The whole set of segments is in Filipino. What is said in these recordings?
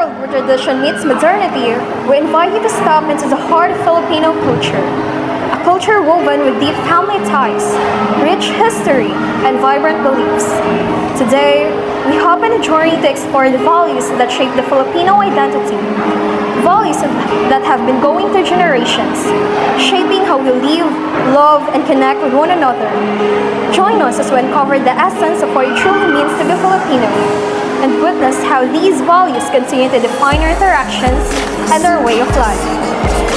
world where tradition meets modernity, we invite you to step into the heart of Filipino culture. A culture woven with deep family ties, rich history, and vibrant beliefs. Today, we hop on a journey to explore the values that shape the Filipino identity. Values that have been going through generations, shaping how we live, love, and connect with one another. Join us as we uncover the essence of what it truly means to be Filipino, and witness how these values continue to define our interactions and our way of life.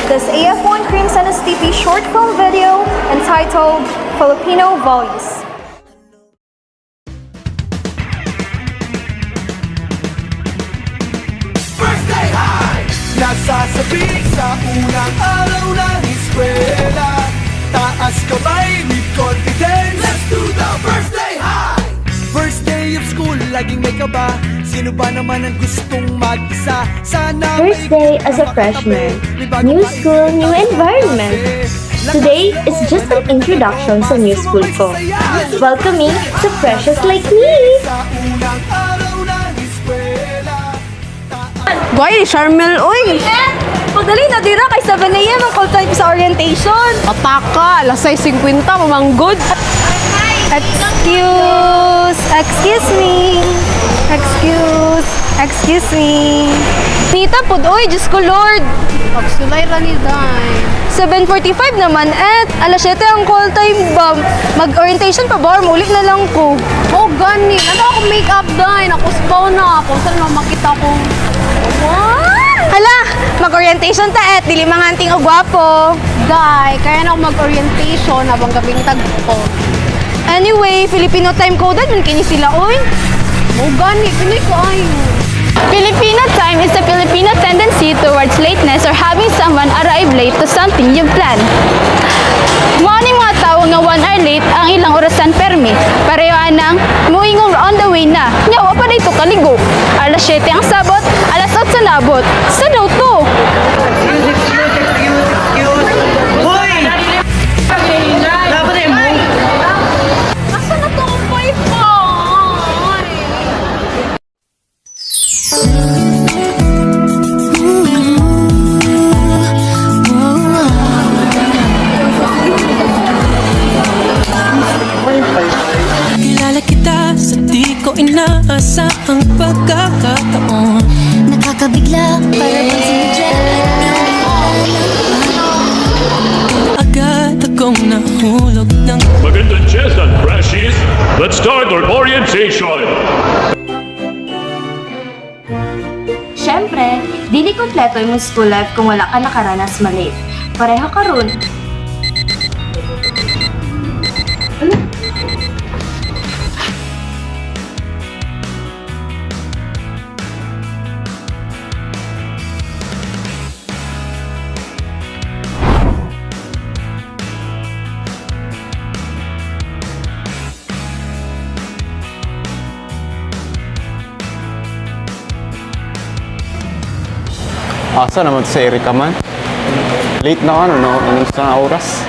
This AF1 Crimson STP short film video entitled Filipino Values. Birthday high! Nasasabi sa unang araw ng eskwela. Taas kamay with confidence. Let's do the birthday high! First day of school, laging may kaba. Sino ba naman ang gustong mag-isa? Sana First day as a freshman. New school, new environment. Today is just an introduction sa new school ko. Welcoming to freshers like me! Sa unang araw ng eskwela. Boy, Charmel, uy! Pagdali na dira kay 7 a.m. ang call time sa orientation. Ataka, alas 6:50, mamanggod. Excuse me. Nita, uy, Diyos ko Lord. Pagsulay ra ni Day. 7:45 naman, alas 7 ang call time ba? Mag-orientation pa ba? Or ulit na lang ko. Oh, gani. Ano ako make-up, Day? Nakuspaw na ako. Saan naman makita ko? Hala, mag-orientation ta dili mga anting o gwapo. Day, kaya na ako mag-orientation habang gabing tagpo. Anyway, Filipino time coded man kini sila, oy. Oh, gani. Pinoy ko ayo. Filipino time is the Filipino tendency towards lateness or having someone arrive late to something you've planned. Mga mga tao nga 1 hour late ang ilang orasan permi. Pareho anang muingong on the way na. Nyawa pa dito kaligo. Alas 7 ang sabot, alas 8 sa labot. Sa daw to. Asa na to ang wifi? Kilala kita sa di ko inaasahang pagkakataon. Nakakabigla para bang sinadya Agad akong nahulog ng Magandang chestan, Freshies! Let's start our orientation! Siyempre, dili kompleto yung school life kung wala ka nakaranas malate. Pareho ka ron. Asa naman sa Erika man? Late na ano, no? Anong isang oras?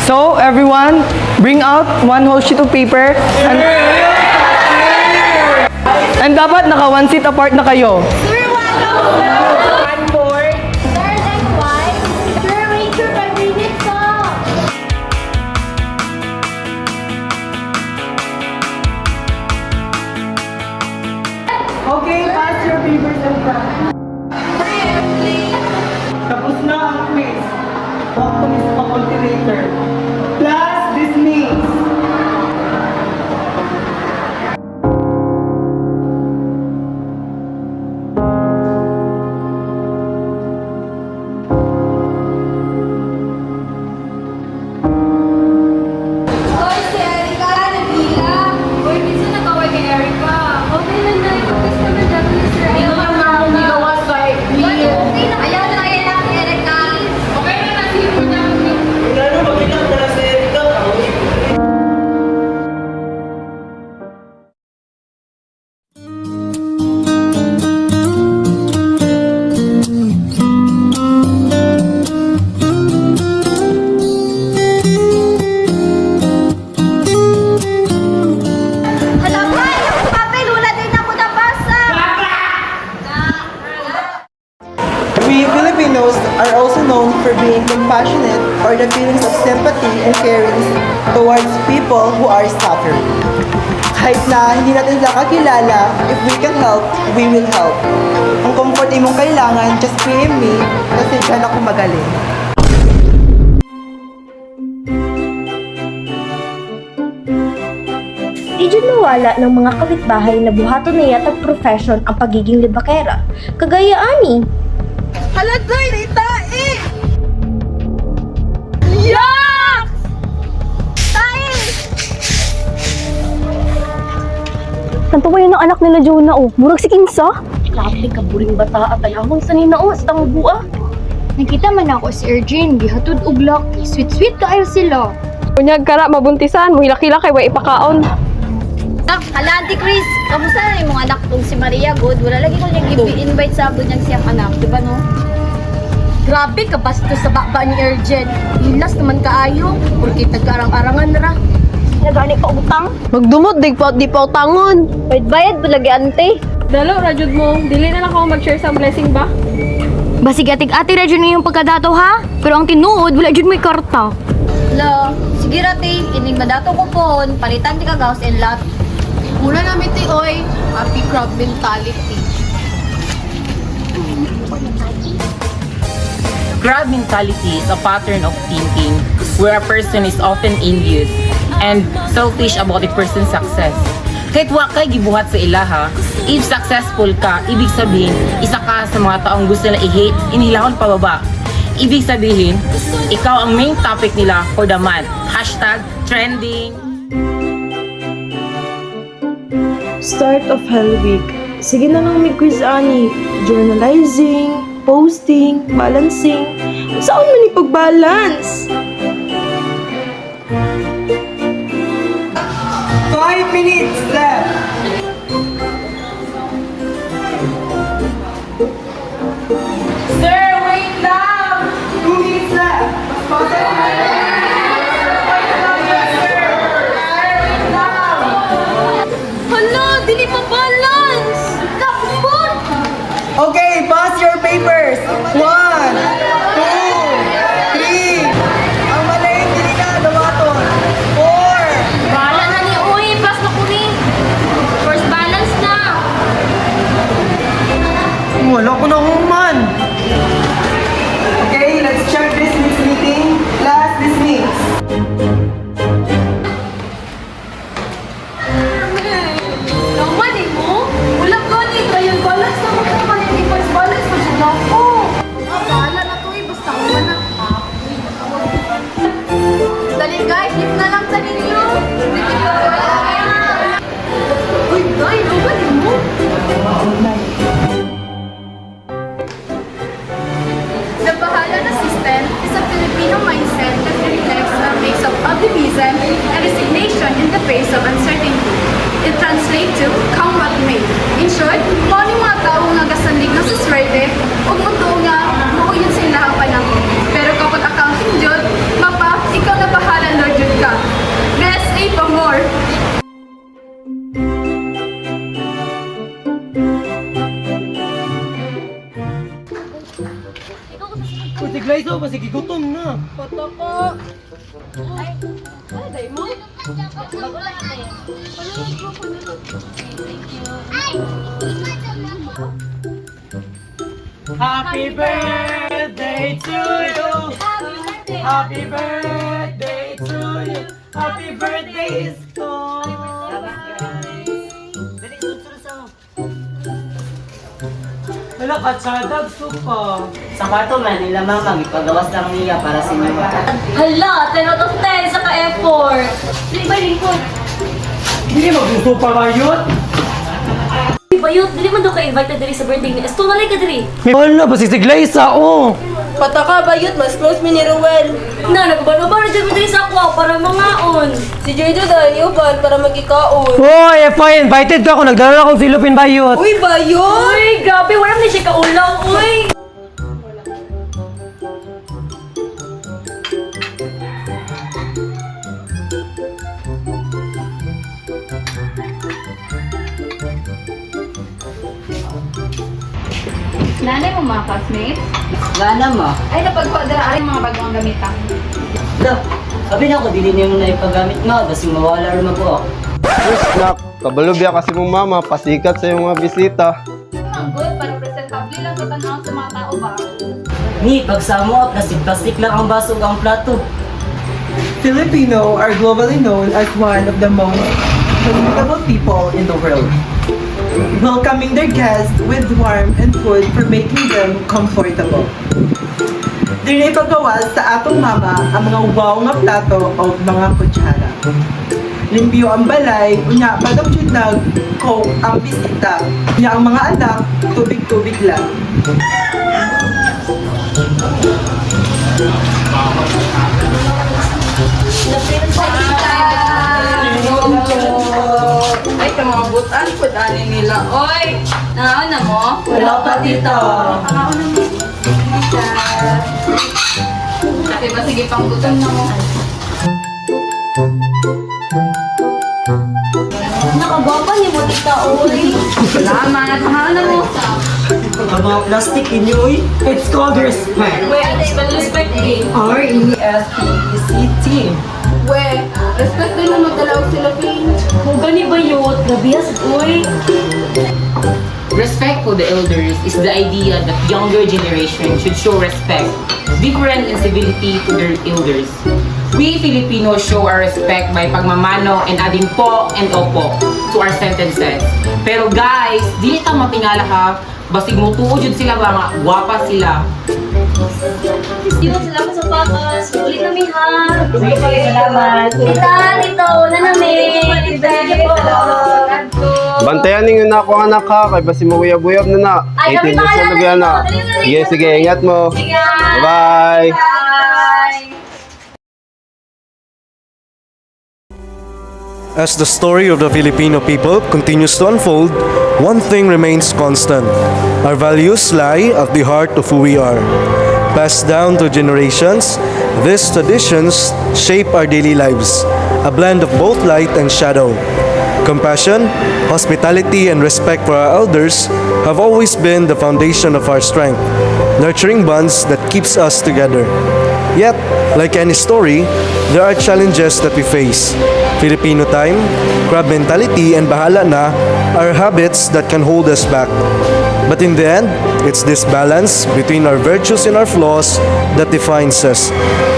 So, everyone, bring out one whole sheet of paper and dapat naka 1 seat apart na kayo. Okay, pass your papers and front. Tapos na ang quiz. Walk to Miss Faculty later. Class dismissed. Hoy, si Erika, nabila. Hoy, minsan nakaway kay Erika. Okay lang na yung customer dati ni Sir Erika. Hindi naman ako nilawas kay Erika. Okay na, ayaw na kaya natin, Erika. Okay na, nasipo niya. Magkano, magkano ka na sa Erika? We Filipinos are also known for being compassionate or the feelings of sympathy and caring towards people who are suffering. Kahit na hindi natin sila kakilala, if we can help, we will help. Kung comfort imong kailangan, just PM me kasi dyan ako magaling. Di dyan nawala ng mga kapitbahay na buhato na yatag profession ang pagiging libakera. Kagaya ani. Halagay na itae! Yak! Tae! Kanto ba yun ang anak nila Jonah oh? Murag si Kinsa? Grabe ka buring bata at ayawang saninaos tang bua. Nakita man ako si Erjin, gihatod og lucky. Sweet-sweet kaayo sila. Kunyag kara mabuntisan, muhilak-hilak kay way ipakaon. Hala, Auntie Chris, kamusta na yung mga anak kong si Maria Good? Wala lagi ko niyang i-invite sa abon niyang siyang anak, di ba no? Grabe ka bastos sa baba ni Erjen. Hilas naman kaayo, porque tagkarang-arangan na ra. Nagani pa utang. Magdumot, di pa utangon. Bayad po lagi, ante. Dalo, rajud mo. Dili na lang ako mag-share sa blessing ba? Basig atig-ati ra dyan yung pagkadato ha? Pero ang tinuod, wala dyan may karta. Hello, sige rati, ining madato ko po, palitan di ka gaus and lot. Muna namin ti oy, happy crab mentality. Crab mentality is a pattern of thinking where a person is often envious and selfish about a person's success. Kahit wa kay gibuhat sa ilaha, if successful ka, ibig sabihin, isa ka sa mga taong gusto na i-hate, inilahon pababa. Ibig sabihin, ikaw ang main topic nila for the month. #trending. Start of Hell Week. Sige na lang may quiz ani. Journalizing, posting, balancing. Saan man ipag-balance? 5 minutes left! Sir, wait lang! 2 minutes left! Hala, dili pa balance! Kapot! Okay, pass your papers! 1, 2, 3! Ang mali, hindi na, dawaton! 4! Bala na ni Uy, pass na ko ni. First balance na. Wala ko na human! Okay, let's check this week's meeting. Class dismissed. Naman eh mo? Wala ka ni. Trial balance na magkaman yung first balance pa siya ako. Bala na to eh. Basta ko na. Dali guys, lift na lang sa ninyo. Uy, guys, naman eh mo? The Bahala na system is a Filipino mindset that reflects a mix of optimism and resignation in the face of uncertainty. It translates to come what may. In short, mao ni mga tao nga gasandig na sa swerte ug mundo nga muuyon sa ilahang panahon. Pero kapag accounting jud, mapa, ikaw na bahala Lord jud ka. Best A pa more. Pwede Glyzo, masigi gutom na. Happy birthday to you. Happy birthday to you. Happy birthday, Isko. Wala ka, tsadag, suka. Sa kwarto man nila mama, ipagawas lang niya para sa inyo. Hala, 10 out of 10 sa ka-effort. Dili ba lingkod? Hindi maggusto pa ngayon. Bayot, dili man daw ka-invite na diri sa birthday ni Esto na ka diri. Wala, basi si Glyza, oh. Pataka bayot, mas close mi ni Ruel. Na, nagbano-bano dyan mo diri sa akwa para mangaon. Si Joy dahil yuban para magikaon. Hoy, fine, invited ka ako. Nagdala akong silupin bayot. Uy, bayot! Uy, grabe, wala na siya kaulaw, uy. Nanay mo mga classmates? Gana mo. Ay, napagkwadara ang mga bagong gamitan. Da, sabi na ako, dili niyo mo na ipagamit nga, kasi mawala rin ako. Nak, kabalubya kasi mong mama, pasikat sa iyong mga bisita. Ang good, para presentable lang sa tanawang sa mga tao ba? Ni, pagsamo, plastic lang ang baso ang plato. Filipino are globally known as one of the most hospitable people in the world, welcoming their guests with warmth and food for making them comfortable. Dinay paggawas sa atong mama ang mga wow nga plato o mga kutsara. Limpyo ang balay, unya padang jud nag-coke ang bisita. Unya ang mga anak, tubig-tubig lang. Ay, kamabutan po dali nila. Oy, naon na mo? Wala pa dito. Naon na mo? Okay ba? Sige, panggutan na mo. Nakagwapa ni mo tita, oy. Salamat. Naon na mo? Ang mga plastic inyo, it's called respect. Wait, ano spell respect eh? R-E-S-P-E-C-T. Wait, respect din mo magdalaw sila, Ping. Kung gani ba yun, nabiyas, oy. Respect for the elders is the idea that younger generation should show respect, different and civility to their elders. We Filipinos show our respect by pagmamano and adding po and opo to our sentences. Pero guys, dili ta matingala ha, basig mo tuod yun sila ba nga gwapa sila. Dito sila ko sa papas. Ulit kami ha. Sige, salamat. Tita, dito, una namin. Sige po. Bantayan ninyo na ako anak ha, kay basi mo uyab-uyab na na. Ay, kami 18 years bahala old na yan na. dito. Sige, sige, ingat mo. Sige. Bye-bye. Bye. As the story of the Filipino people continues to unfold, one thing remains constant. Our values lie at the heart of who we are. Passed down to generations, these traditions shape our daily lives, a blend of both light and shadow. Compassion, hospitality, and respect for our elders have always been the foundation of our strength, nurturing bonds that keeps us together. Yet, like any story, there are challenges that we face. Filipino time, crab mentality, and bahala na are habits that can hold us back. But in the end, it's this balance between our virtues and our flaws that defines us.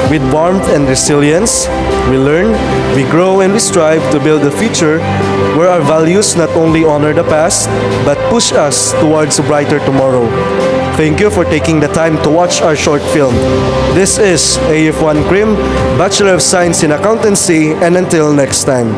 With warmth and resilience, we learn, we grow, and we strive to build a future where our values not only honor the past, but push us towards a brighter tomorrow. Thank you for taking the time to watch our short film. This is AF1 Krim, Bachelor of Science in Accountancy, and until next time.